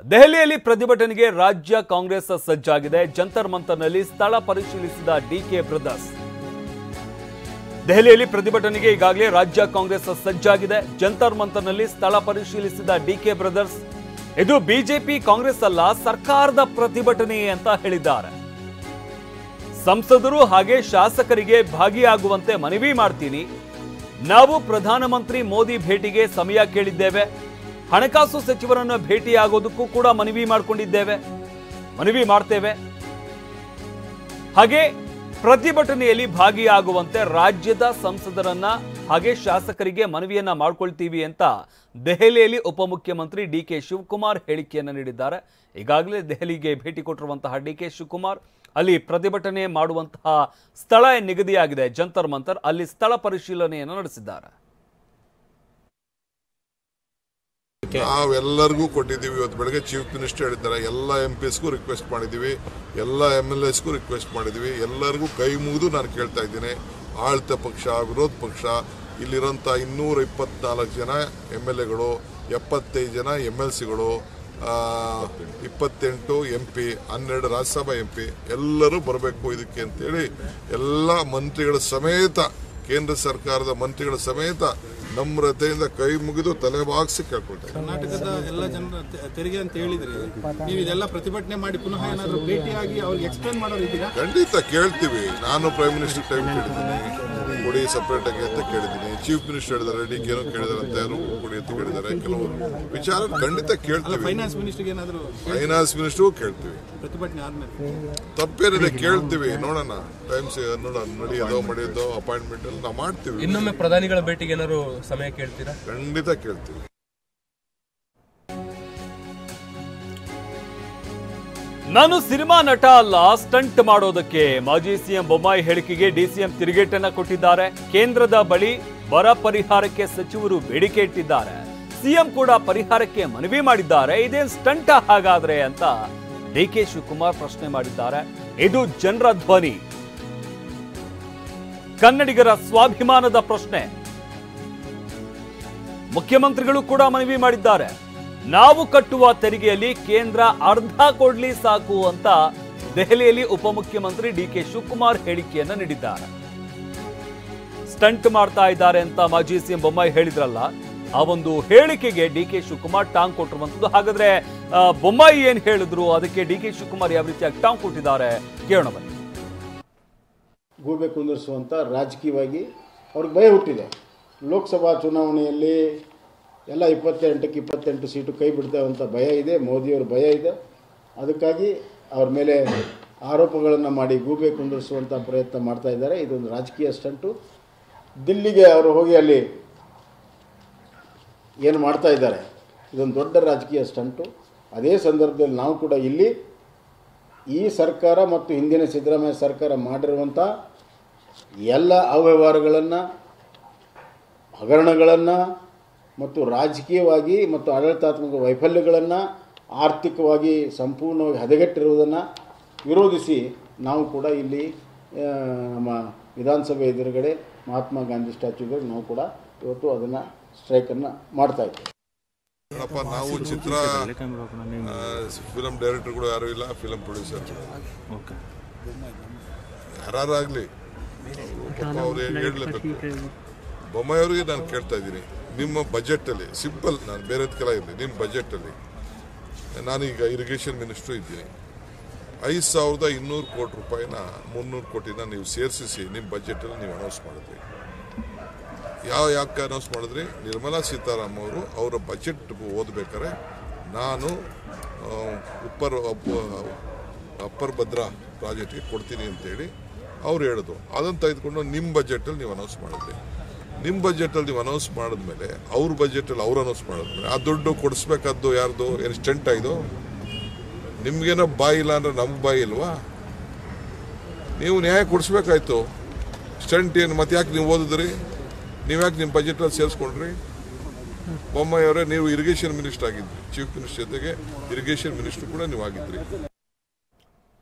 ದೆಹಲಿಯಲ್ಲಿ ಪ್ರತಿಭಟನೆಗೆ ರಾಜ್ಯ ಕಾಂಗ್ರೆಸ್ ಸಜ್ಜಾಗಿದೆ. ಜಂತರ್ ಮಂತರ್ನಲ್ಲಿ ಸ್ಥಳ ಪರಿಶೀಲಿಸಿದ ಡಿಕೆ ಬ್ರದರ್ಸ್. ದೆಹಲಿಯಲ್ಲಿ ಪ್ರತಿಭಟನೆಗೆ ಈಗಾಗಲೇ ರಾಜ್ಯ ಕಾಂಗ್ರೆಸ್ ಸಜ್ಜಾಗಿದೆ. ಜಂತರ್ ಮಂತರ್ನಲ್ಲಿ ಸ್ಥಳ ಪರಿಶೀಲಿಸಿದ ಡಿಕೆ ಬ್ರದರ್ಸ್. ಇದು ಬಿಜೆಪಿ ಕಾಂಗ್ರೆಸ್ ಅಲ್ಲ, ಸರ್ಕಾರದ ಪ್ರತಿಭಟನೆ ಅಂತ ಹೇಳಿದ್ದಾರೆ. ಸಂಸದರು ಹಾಗೆ ಶಾಸಕರಿಗೆ ಭಾಗಿಯಾಗುವಂತೆ ಮನವಿ ಮಾಡ್ತೀನಿ. ನಾವು ಪ್ರಧಾನಮಂತ್ರಿ ಮೋದಿ ಭೇಟಿಗೆ ಸಮಯ ಕೇಳಿದ್ದೇವೆ. ಹಣಕಾಸು ಸಚಿವರನ್ನು ಭೇಟಿಯಾಗೋದಕ್ಕೂ ಕೂಡ ಮನವಿ ಮಾಡ್ತೇವೆ. ಹಾಗೆ ಪ್ರತಿಭಟನೆಯಲ್ಲಿ ಭಾಗಿಯಾಗುವಂತೆ ರಾಜ್ಯದ ಸಂಸದರನ್ನ ಹಾಗೆ ಶಾಸಕರಿಗೆ ಮನವಿಯನ್ನ ಮಾಡ್ಕೊಳ್ತೀವಿ ಅಂತ ದೆಹಲಿಯಲ್ಲಿ ಉಪಮುಖ್ಯಮಂತ್ರಿ ಡಿಕೆ ಶಿವಕುಮಾರ್ ಹೇಳಿಕೆಯನ್ನು ನೀಡಿದ್ದಾರೆ. ಈಗಾಗಲೇ ದೆಹಲಿಗೆ ಭೇಟಿ ಕೊಟ್ಟಿರುವಂತಹ ಡಿಕೆ ಶಿವಕುಮಾರ್ ಅಲ್ಲಿ ಪ್ರತಿಭಟನೆ ಮಾಡುವಂತಹ ಸ್ಥಳ ನಿಗದಿಯಾಗಿದೆ ಜಂತರ್ ಮಂತರ್, ಅಲ್ಲಿ ಸ್ಥಳ ಪರಿಶೀಲನೆಯನ್ನು ನಡೆಸಿದ್ದಾರೆ. ನಾವೆಲ್ಲರಿಗೂ ಕೊಟ್ಟಿದ್ದೀವಿ. ಇವತ್ತು ಬೆಳಗ್ಗೆ ಚೀಫ್ ಮಿನಿಸ್ಟರ್ ಹೇಳಿದ್ದಾರೆ, ಎಲ್ಲ MPsಗೂ ರಿಕ್ವೆಸ್ಟ್ ಮಾಡಿದ್ದೀವಿ, ಎಲ್ಲ MLAsಗೂ ರಿಕ್ವೆಸ್ಟ್ ಮಾಡಿದ್ದೀವಿ. ಎಲ್ಲರಿಗೂ ಕೈ ಮುಗಿದು ನಾನು ಕೇಳ್ತಾ ಇದ್ದೀನಿ, ಆಡಳಿತ ಪಕ್ಷ, ವಿರೋಧ ಪಕ್ಷ, ಇಲ್ಲಿರೋಂಥ 224 ಜನ MLAಗಳು, 75 ಜನ MLCಗಳು, 28 MP, 12 ರಾಜ್ಯಸಭಾ MP ಎಲ್ಲರೂ ಬರಬೇಕು ಇದಕ್ಕೆ ಅಂತೇಳಿ ಎಲ್ಲ ಮಂತ್ರಿಗಳ ಸಮೇತ, ಕೇಂದ್ರ ಸರ್ಕಾರದ ಮಂತ್ರಿಗಳ ಸಮೇತ ನಮ್ರತೆಯಿಂದ ಕೈ ಮುಗಿದು ತಲೆ ಬಾಗಿಸಿ ಕೇಳ್ಕೊಳ್ತಾರೆ. ಕರ್ನಾಟಕದ ಎಲ್ಲ ಜನರ ತೆರಿಗೆ ಅಂತ ಹೇಳಿದ್ರೆ ನೀವು ಇದೆಲ್ಲ ಪ್ರತಿಭಟನೆ ಮಾಡಿ ಪುನಃ ಏನಾದರೂ ಭೇಟಿಯಾಗಿ ಅವ್ರಿಗೆ ಎಕ್ಸ್ಪ್ಲೇನ್ ಮಾಡೋರು ಇದ್ದೀರಾ? ಖಂಡಿತ ಕೇಳ್ತೀವಿ. ನಾನು ಪ್ರೈಮ್ ಮಿನಿಸ್ಟರ್ ಟೈಮ್ ಕೇಳಿದ್ದೀನಿ, ಕೊಡಿ ಸಪರೇಟ್ ಆಗಿ ಅಂತ ಕೇಳಿದ್ದೀನಿ. ಚೀಫ್ ಮಿನಿಸ್ಟರ್ ಹೇಳಿದ್ದಾರೆ, DKನೂ ಕೇಳಿದಾರೆ ಅಂತ, ಯಾರು ಕೊಡಿ ಅಂತ ಕೇಳಿದ್ದಾರೆ. ಕೆಲವು ವಿಚಾರ ಖಂಡಿತ ಕೇಳ್ತೀವಿ. ಫೈನಾನ್ಸ್ ಮಿನಿಸ್ಟರ್ಗೆ ಏನಾದರೂ ಫೈನಾನ್ಸ್ ಮಿನಿಸ್ಟರ್ ಕೇಳ್ತೀವಿ. ಪ್ರತಿಭಟನೆ ಆದ್ಮೇಲೆ ತಪ್ಪೇನಿದೆ ಕೇಳ್ತೀವಿ, ನೋಡೋಣ. ಟೈಮ್ಸ್ ನಡೆಯೋದೋ ಮಾಡಿಯೋದೋ ಅಪಾಯಿಂಟ್ಮೆಂಟ್ ಅಲ್ಲಿ ನಾವು ಮಾಡ್ತೀವಿ. ಇನ್ನೊಮ್ಮೆ ಪ್ರಧಾನಿಗಳ ಭೇಟಿಗೆ ಏನಾದ್ರು ಸಮಯ ಕೇಳ್ತೀರಾ? ಖಂಡಿತ ಕೇಳ್ತೀವಿ. ನಾನು ಸಿನಿಮಾ ನಟ ಅಲ್ಲ, ಸ್ಟಂಟ್ ಮಾಡೋದಕ್ಕೆ. ಮಾಜಿ ಸಿಎಂ ಬೊಮ್ಮಾಯಿ ಹೇಳಿಕೆಗೆ ಡಿಸಿಎಂ ತಿರುಗೇಟನ್ನ ಕೊಟ್ಟಿದ್ದಾರೆ. ಕೇಂದ್ರದ ಬಳಿ ಬರ ಪರಿಹಾರಕ್ಕೆ ಸಚಿವರು ಬೇಡಿಕೆ ಇಟ್ಟಿದ್ದಾರೆ. ಸಿಎಂ ಕೂಡ ಪರಿಹಾರಕ್ಕೆ ಮನವಿ ಮಾಡಿದ್ದಾರೆ. ಇದೇನ್ ಸ್ಟಂಟ್ ಹಾಗಾದ್ರೆ ಅಂತ ಡಿಕೆ ಶಿವಕುಮಾರ್ ಪ್ರಶ್ನೆ ಮಾಡಿದ್ದಾರೆ. ಇದು ಜನರ ಧ್ವನಿ, ಕನ್ನಡಿಗರ ಸ್ವಾಭಿಮಾನದ ಪ್ರಶ್ನೆ. ಮುಖ್ಯಮಂತ್ರಿಗಳು ಕೂಡ ಮನವಿ ಮಾಡಿದ್ದಾರೆ. ನಾವು ಕಟ್ಟುವ ತೆರಿಗೆಯಲ್ಲಿ ಕೇಂದ್ರ ಅರ್ಧ ಕೊಡ್ಲಿ ಸಾಕು ಅಂತ ದೆಹಲಿಯಲ್ಲಿ ಉಪಮುಖ್ಯಮಂತ್ರಿ ಡಿಕೆ ಶಿವಕುಮಾರ್ ಹೇಳಿಕೆಯನ್ನ ನೀಡಿದ್ದಾರೆ. ಸ್ಟಂಟ್ ಮಾಡ್ತಾ ಇದ್ದಾರೆ ಅಂತ ಮಾಜಿ ಸಿಎಂ ಬೊಮ್ಮಾಯಿ ಹೇಳಿದ್ರಲ್ಲ, ಆ ಒಂದು ಹೇಳಿಕೆಗೆ ಡಿಕೆ ಶಿವಕುಮಾರ್ ಟಾಂಗ್ ಕೊಟ್ಟಿರುವಂತದ್ದು. ಹಾಗಾದ್ರೆ ಬೊಮ್ಮಾಯಿ ಏನ್ ಹೇಳಿದ್ರು, ಅದಕ್ಕೆ ಡಿಕೆ ಶಿವಕುಮಾರ್ ಯಾವ ರೀತಿಯಾಗಿ ಟಾಂಗ್ ಕೊಟ್ಟಿದ್ದಾರೆ ಕೇಳೋಣ ಬನ್ನಿ. ಗೂಬೆ ಕುಂದಿರಿಸುವಂಥ ರಾಜಕೀಯವಾಗಿ ಅವ್ರಿಗೆ ಭಯ ಹುಟ್ಟಿದೆ. ಲೋಕಸಭಾ ಚುನಾವಣೆಯಲ್ಲಿ ಎಲ್ಲ 28ಕ್ಕೆ 28 ಸೀಟು ಕೈ ಬಿಡ್ತೇವಂಥ ಭಯ ಇದೆ, ಮೋದಿಯವ್ರ ಭಯ ಇದೆ. ಅದಕ್ಕಾಗಿ ಅವ್ರ ಮೇಲೆ ಆರೋಪಗಳನ್ನು ಮಾಡಿ ಗೂಬೆ ಕುಂದಿರಿಸುವಂಥ ಪ್ರಯತ್ನ ಮಾಡ್ತಾ ಇದ್ದಾರೆ. ಇದೊಂದು ರಾಜಕೀಯ ಸ್ಟಂಟು. ದಿಲ್ಲಿಗೆ ಅವರು ಹೋಗಿ ಅಲ್ಲಿ ಏನು ಮಾಡ್ತಾ ಇದ್ದಾರೆ, ಇದೊಂದು ದೊಡ್ಡ ರಾಜಕೀಯ ಸ್ಟಂಟು. ಅದೇ ಸಂದರ್ಭದಲ್ಲಿ ನಾವು ಕೂಡ ಇಲ್ಲಿ ಈ ಸರ್ಕಾರ ಮತ್ತು ಹಿಂದಿನ ಸಿದ್ದರಾಮಯ್ಯ ಸರ್ಕಾರ ಮಾಡಿರುವಂಥ ಎಲ್ಲ ಅವ್ಯವಹಾರಗಳನ್ನು, ಹಗರಣಗಳನ್ನು ಮತ್ತು ರಾಜಕೀಯವಾಗಿ ಮತ್ತು ಆಡಳಿತಾತ್ಮಕ ವೈಫಲ್ಯಗಳನ್ನು, ಆರ್ಥಿಕವಾಗಿ ಸಂಪೂರ್ಣವಾಗಿ ಹದಗೆಟ್ಟಿರುವುದನ್ನು ವಿರೋಧಿಸಿ ನಾವು ಕೂಡ ಇಲ್ಲಿ ನಮ್ಮ ವಿಧಾನಸಭೆ ಎದುರುಗಡೆ ಮಹಾತ್ಮ ಗಾಂಧಿ ಸ್ಟ್ಯಾಚ್ಯೂಗೆ ನಾವು ಕೂಡ ಇವತ್ತು ಅದನ್ನು ಸ್ಟ್ರೈಕನ್ನು ಮಾಡ್ತಾಯಿದ್ದೇವೆ. ನಾವು ಚಿತ್ರ ಫಿಲಂ ಡೈರೆಕ್ಟರ್ಗಳು ಯಾರು ಇಲ್ಲ, ಫಿಲಂ ಪ್ರೊಡ್ಯೂಸರ್ ಯಾರಾಗಲಿ ಅವ್ರು ಹೇಳಲೇಬೇಕು. ಬೊಮ್ಮಾಯಿ ಅವರಿಗೆ ನಾನು ಕೇಳ್ತಾ ಇದ್ದೀನಿ, ನಿಮ್ಮ ಬಜೆಟಲ್ಲಿ ಸಿಂಪಲ್, ನಾನು ಬೇರೆದಕ್ಕೆಲ್ಲ ಇರಲಿ, ನಿಮ್ಮ ಬಜೆಟಲ್ಲಿ ನಾನೀಗ ಇರಿಗೇಷನ್ ಮಿನಿಸ್ಟ್ರು ಇದ್ದೀನಿ, 5200 ಕೋಟಿ ರೂಪಾಯಿನ 300 ಕೋಟಿನ ನೀವು ಸೇರಿಸಿ ನಿಮ್ಮ ಬಜೆಟಲ್ಲಿ ನೀವು ಅನೌನ್ಸ್ ಮಾಡಿದ್ರಿ. ಯಾಕೆ ಅನೌನ್ಸ್ ಮಾಡಿದ್ರಿ? ನಿರ್ಮಲಾ ಸೀತಾರಾಮನ್ ಅವರು ಅವರ ಬಜೆಟ್ ಓದಬೇಕಾದ್ರೆ ನಾನು ಅಪ್ಪರ್ ಭದ್ರಾ ಪ್ರಾಜೆಕ್ಟ್ಗೆ ಕೊಡ್ತೀನಿ ಅಂತೇಳಿ ಅವ್ರು ಹೇಳಿದ್ರು. ಅದನ್ನು ತೆಗೆದುಕೊಂಡು ನಿಮ್ಮ ಬಜೆಟಲ್ಲಿ ನೀವು ಅನೌನ್ಸ್ ಮಾಡಿದ್ರಿ. ನಿಮ್ಮ ಬಜೆಟಲ್ಲಿ ನೀವು ಅನೌನ್ಸ್ ಮಾಡಿದ್ಮೇಲೆ ಅವ್ರ ಬಜೆಟಲ್ಲಿ ಅವ್ರು ಅನೌನ್ಸ್ ಮಾಡಿದ್ಮೇಲೆ ಆ ದುಡ್ಡು ಕೊಡಿಸ್ಬೇಕಾದ್ದು ಯಾರ್ದು? ಏನು ಸ್ಟಂಟ್ ಆಯಿತು? ನಿಮ್ಗೇನೋ ಬಾಯಿ ಇಲ್ಲ ಅಂದರೆ ನಮ್ಗೆ ಬಾಯಿ ಇಲ್ವಾ? ನೀವು ನ್ಯಾಯ ಕೊಡಿಸ್ಬೇಕಾಯ್ತು. ಸ್ಟಂಟ್ ಏನು? ಮತ್ತೆ ಯಾಕೆ ನೀವು ಓದಿದ್ರಿ? ನೀವ್ಯಾಕೆ ನಿಮ್ಮ ಬಜೆಟಲ್ಲಿ ಸೇರಿಸ್ಕೊಂಡ್ರಿ? ಬೊಮ್ಮಾಯಿ ಅವರೇ, ನೀವು ಇರಿಗೇಷನ್ ಮಿನಿಸ್ಟರ್ ಆಗಿದ್ರಿ, ಚೀಫ್ ಮಿನಿಸ್ಟರ್ ಜೊತೆಗೆ ಇರಿಗೇಷನ್ ಮಿನಿಸ್ಟರ್ ಕೂಡ ನೀವು ಆಗಿದ್ರಿ.